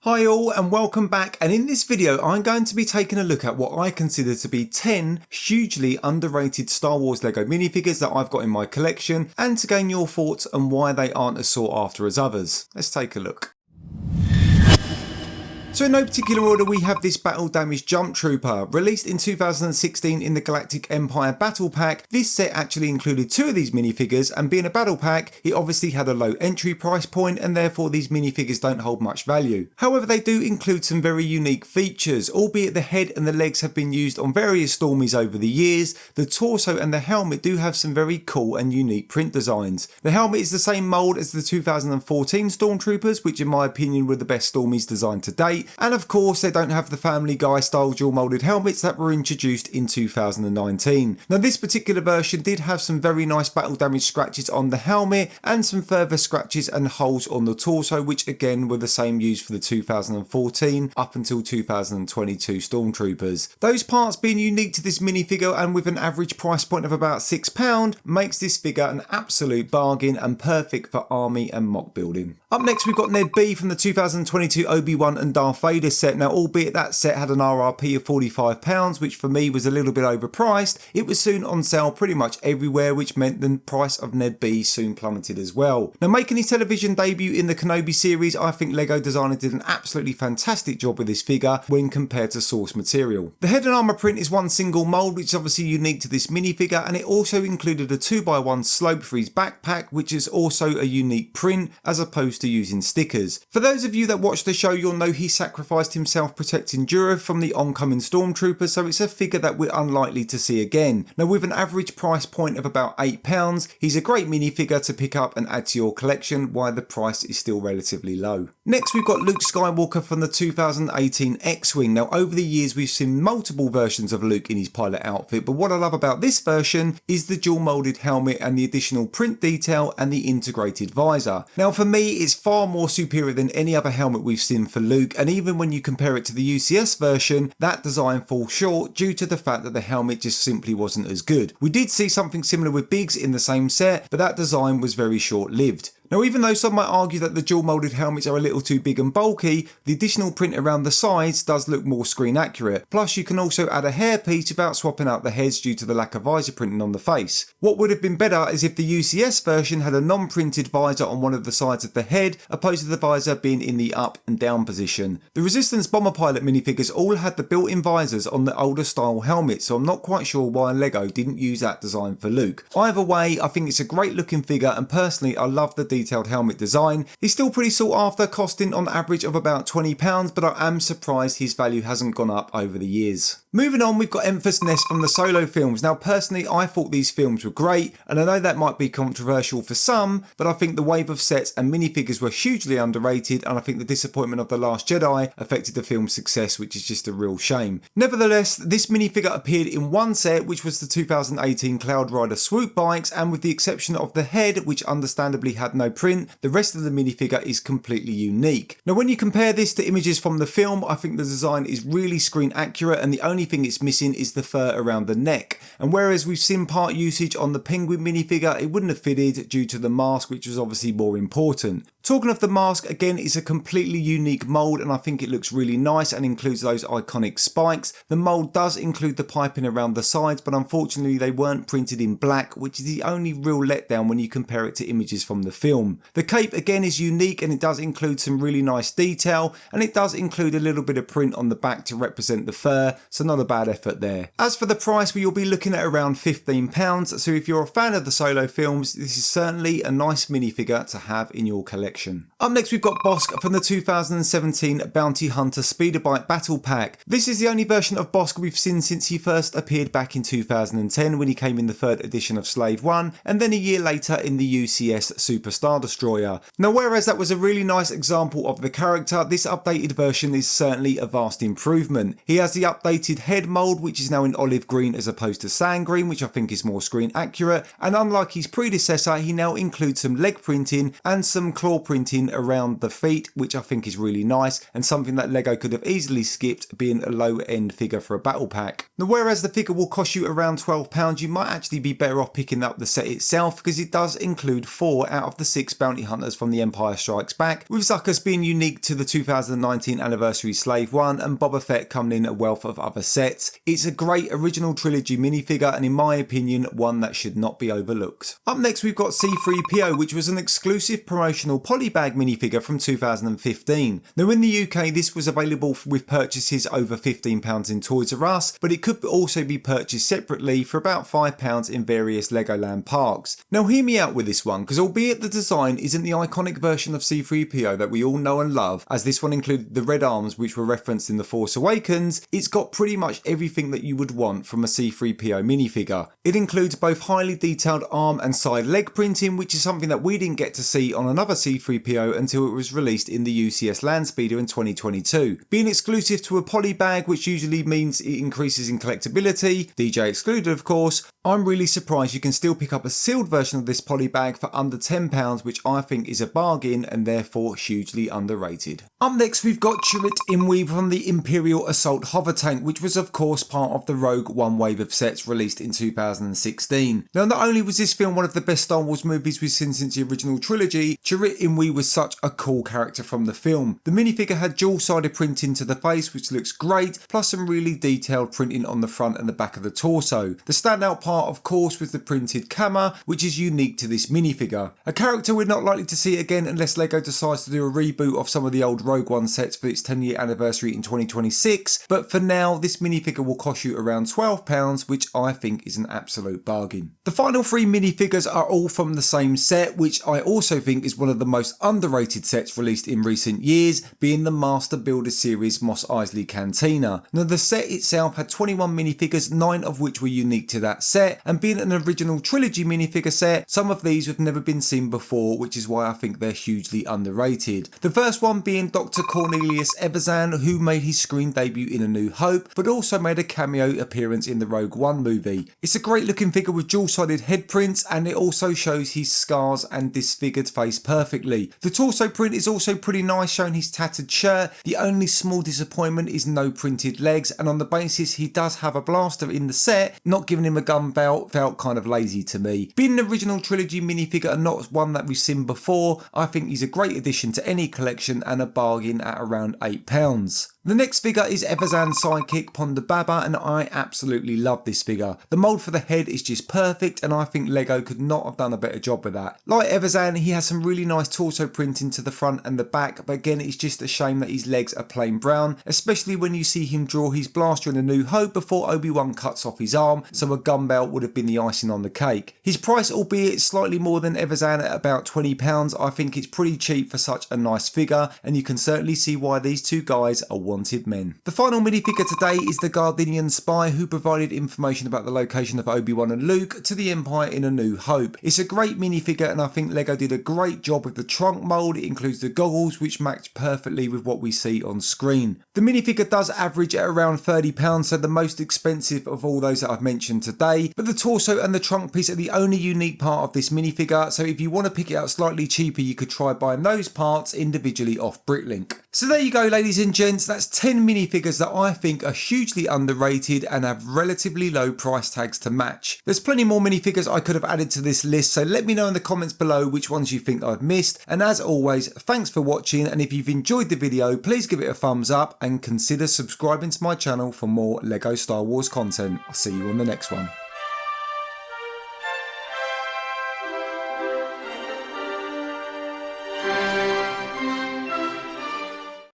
Hi all and welcome back, and in this video I'm going to be taking a look at what I consider to be 10 hugely underrated Star Wars LEGO minifigures that I've got in my collection, and to gain your thoughts on why they aren't as sought after as others. Let's take a look. So in no particular order, we have this battle damaged jump trooper. Released in 2016 in the Galactic Empire battle pack, this set actually included two of these minifigures, and being a battle pack, it obviously had a low entry price point and therefore these minifigures don't hold much value. However, they do include some very unique features, albeit the head and the legs have been used on various Stormies over the years. The torso and the helmet do have some very cool and unique print designs. The helmet is the same mould as the 2014 Stormtroopers, which in my opinion were the best Stormies designed to date. And of course they don't have the Family Guy style dual moulded helmets that were introduced in 2019. Now this particular version did have some very nice battle damage scratches on the helmet and some further scratches and holes on the torso, which again were the same used for the 2014 up until 2022 Stormtroopers. Those parts being unique to this minifigure and with an average price point of about £6 makes this figure an absolute bargain and perfect for army and mock building. Up next we've got Ned-B from the 2022 Obi-Wan and Darth Vader set. Now albeit that set had an RRP of £45, which for me was a little bit overpriced, it was soon on sale pretty much everywhere, which meant the price of Ned-B soon plummeted as well. Now making his television debut in the Kenobi series, I think LEGO designer did an absolutely fantastic job with this figure when compared to source material. The head and armour print is one single mould, which is obviously unique to this minifigure, and it also included a 2x1 slope freeze backpack, which is also a unique print as opposed to using stickers. For those of you that watch the show, you'll know he sacrificed himself protecting Chirrut from the oncoming stormtroopers, so it's a figure that we're unlikely to see again. Now with an average price point of about £8, he's a great minifigure to pick up and add to your collection while the price is still relatively low. Next we've got Luke Skywalker from the 2018 X-Wing. Now over the years we've seen multiple versions of Luke in his pilot outfit, but what I love about this version is the dual moulded helmet and the additional print detail and the integrated visor. Now for me it's far more superior than any other helmet we've seen for Luke, and even when you compare it to the UCS version, that design falls short due to the fact that the helmet just simply wasn't as good. We did see something similar with Biggs in the same set, but that design was very short-lived. Now even though some might argue that the dual moulded helmets are a little too big and bulky, the additional print around the sides does look more screen accurate. Plus you can also add a hairpiece without swapping out the heads due to the lack of visor printing on the face. What would have been better is if the UCS version had a non-printed visor on one of the sides of the head, opposed to the visor being in the up and down position. The Resistance Bomber Pilot minifigures all had the built-in visors on the older style helmets, so I'm not quite sure why LEGO didn't use that design for Luke. Either way, I think it's a great looking figure, and personally I love the detailed helmet design. He's still pretty sought after, costing on average of about £20, but I am surprised his value hasn't gone up over the years. Moving on, we've got Enfys Nest from the Solo films. Now personally I thought these films were great, and I know that might be controversial for some, but I think the wave of sets and minifigures were hugely underrated, and I think the disappointment of The Last Jedi affected the film's success, which is just a real shame. Nevertheless, this minifigure appeared in one set, which was the 2018 Cloud Rider swoop bikes, and with the exception of the head, which understandably had no print, the rest of the minifigure is completely unique. Now when you compare this to images from the film, I think the design is really screen accurate, and the only thing it's missing is the fur around the neck. And whereas we've seen part usage on the Penguin minifigure, it wouldn't have fitted due to the mask, which was obviously more important. Talking of the mask, again it's a completely unique mould, and I think it looks really nice and includes those iconic spikes. The mould does include the piping around the sides, but unfortunately they weren't printed in black, which is the only real letdown when you compare it to images from the film. The cape again is unique, and it does include some really nice detail, and it does include a little bit of print on the back to represent the fur, so not a bad effort there. As for the price, we will be looking at around £15, so if you're a fan of the Solo films, this is certainly a nice minifigure to have in your collection. Up next we've got Bossk from the 2017 Bounty Hunter Speeder Bike Battle Pack. This is the only version of Bossk we've seen since he first appeared back in 2010 when he came in the 3rd edition of Slave 1, and then a year later in the UCS Super Star Destroyer. Now whereas that was a really nice example of the character, this updated version is certainly a vast improvement. He has the updated head mould, which is now in olive green as opposed to sand green, which I think is more screen accurate, and unlike his predecessor he now includes some leg printing and some claw printing around the feet, which I think is really nice and something that LEGO could have easily skipped, being a low end figure for a battle pack. Now whereas the figure will cost you around £12, you might actually be better off picking up the set itself, because it does include 4 out of the 6 bounty hunters from The Empire Strikes Back, with Zuckuss being unique to the 2019 anniversary Slave One and Boba Fett coming in a wealth of other sets. It's a great original trilogy minifigure, and in my opinion one that should not be overlooked. Up next we've got C-3PO, which was an exclusive promotional polybag minifigure from 2015. Now in the UK this was available with purchases over £15 in Toys R Us, but it could also be purchased separately for about £5 in various Legoland parks. Now hear me out with this one, because albeit the design isn't the iconic version of C-3PO that we all know and love, as this one included the red arms which were referenced in The Force Awakens, it's got pretty much everything that you would want from a C-3PO minifigure. It includes both highly detailed arm and side leg printing, which is something that we didn't get to see on another C-3PO until it was released in the UCS Landspeeder in 2022. Being exclusive to a poly bag, which usually means it increases in collectability, DJ excluded of course, I'm really surprised you can still pick up a sealed version of this poly bag for under £10, which I think is a bargain and therefore hugely underrated. Up next we've got Chirrut Îmwe from the Imperial Assault Hover Tank, which was of course part of the Rogue One wave of sets released in 2016. Now not only was this film one of the best Star Wars movies we've seen since the original trilogy, Chirrut Îmwe was such a cool character from the film. The minifigure had dual-sided printing to the face, which looks great, plus some really detailed printing on the front and the back of the torso. The standout part of course was the printed camera, which is unique to this minifigure. A character we're not likely to see again unless LEGO decides to do a reboot of some of the old Rogue One sets for its 10-year anniversary in 2026, but for now this minifigure will cost you around £12, which I think is an absolute bargain. The final 3 minifigures are all from the same set, which I also think is one of the most underrated sets released in recent years, being the Master Builder series Mos Eisley Cantina. Now the set itself had 21 minifigures, 9 of which were unique to that set, and being an original trilogy minifigure set, some of these have never been seen before, which is why I think they're hugely underrated. The first one being Dr. Cornelius Evazan, who made his screen debut in A New Hope, but also made a cameo appearance in the Rogue One movie. It's a great looking figure with dual-sided head prints, and it also shows his scars and disfigured face perfectly. The torso print is also pretty nice, showing his tattered shirt. The only small disappointment is no printed legs, and on the basis he does have a blaster in the set, not giving him a gun belt felt kind of lazy to me. Being an original trilogy minifigure and not one that we've seen before, I think he's a great addition to any collection and a bargain at around £8. The next figure is Evazan's sidekick Ponda Baba, and I absolutely love this figure. The mould for the head is just perfect, and I think LEGO could not have done a better job with that. Like Evazan, he has some really nice torso printing to the front and the back, but again it's just a shame that his legs are plain brown, especially when you see him draw his blaster in A New Hope before Obi-Wan cuts off his arm, so a gun belt would have been the icing on the cake. His price, albeit slightly more than Evazan at about £20, I think it's pretty cheap for such a nice figure, and you can certainly see why these two guys are wanted men. The final minifigure today is the Garindan Spy, who provided information about the location of Obi-Wan and Luke to the Empire in A New Hope. It's a great minifigure, and I think LEGO did a great job with the trunk mould. It includes the goggles, which match perfectly with what we see on screen. The minifigure does average at around £30, so the most expensive of all those that I've mentioned today, but the torso and the trunk piece are the only unique part of this minifigure, so if you want to pick it out slightly cheaper you could try buying those parts individually off Bricklink. So there you go ladies and gents, that's 10 minifigures that I think are hugely underrated and have relatively low price tags to match. There's plenty more minifigures I could have added to this list, so let me know in the comments below which ones you think I've missed, and as always thanks for watching, and if you've enjoyed the video please give it a thumbs up and consider subscribing to my channel for more LEGO Star Wars content. I'll see you on the next one.